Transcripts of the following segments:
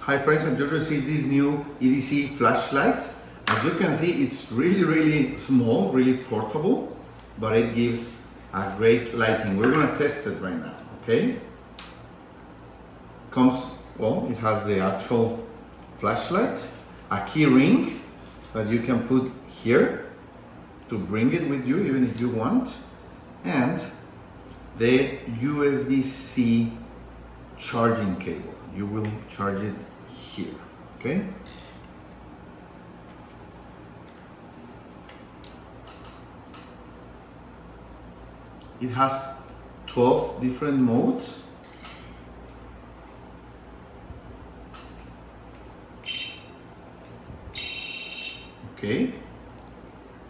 Hi friends, I just received this new EDC flashlight. As you can see, it's really small, really portable, but it gives a great lighting. We're gonna test it right now, okay? It has the actual flashlight, a key ring that you can put here to bring it with you even if you want, and the USB-C charging cable. You will charge it here, okay? It has 12 different modes. Okay,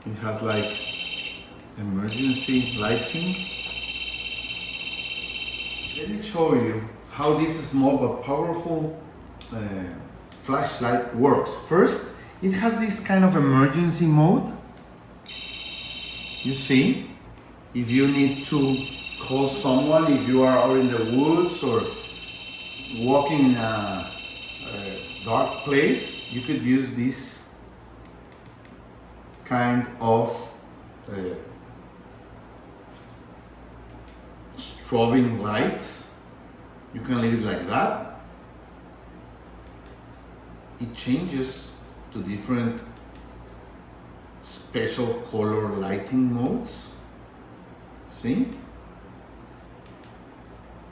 it has like emergency lighting. Let me show you how this small but powerful flashlight works. First, it has this kind of emergency mode. You see, if you need to call someone, if you are out in the woods or walking in a dark place, you could use this kind of strobing lights. You can leave it like that. It changes to different special color lighting modes. See?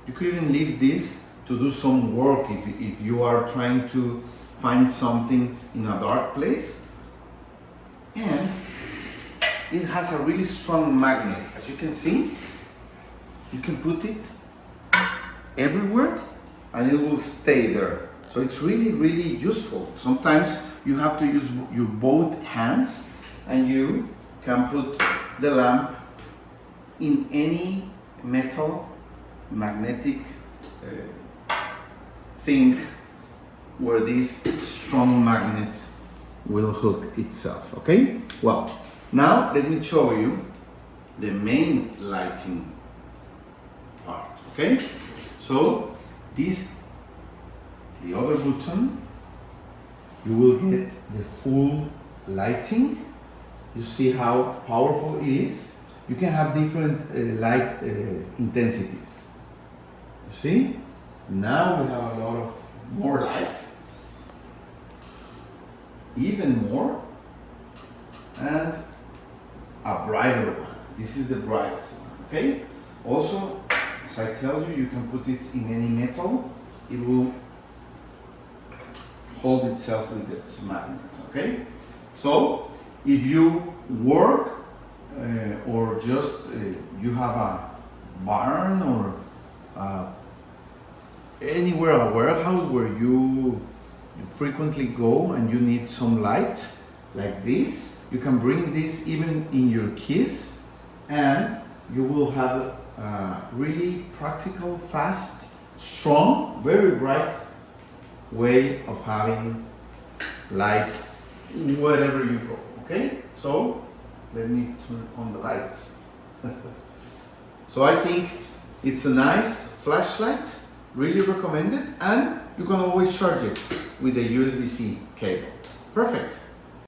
You could even leave this to do some work if you are trying to find something in a dark place. And it has a really strong magnet. As you can see, you can put it everywhere and it will stay there. So it's really useful. Sometimes you have to use your both hands and you can put the lamp in any metal magnetic thing where this strong magnet will hook itself, okay? Well, now let me show you the main lighting part, okay? So the other button, you will get the full lighting. You see how powerful it is? You can have different light intensities. You see? Now we have a lot of more light. Even more, and a brighter one. This is the brightest one, okay? Also, as I tell you, you can put it in any metal. It will hold itself with its magnet, okay? So, if you work or just you have a barn or anywhere, a warehouse where you frequently go and you need some light like this, you can bring this even in your keys and you will have a really practical, fast, strong, very bright way of having light wherever you go, okay? So let me turn on the lights. So I think it's a nice flashlight, really recommend it, and you can always charge it with a USB-C cable. Perfect.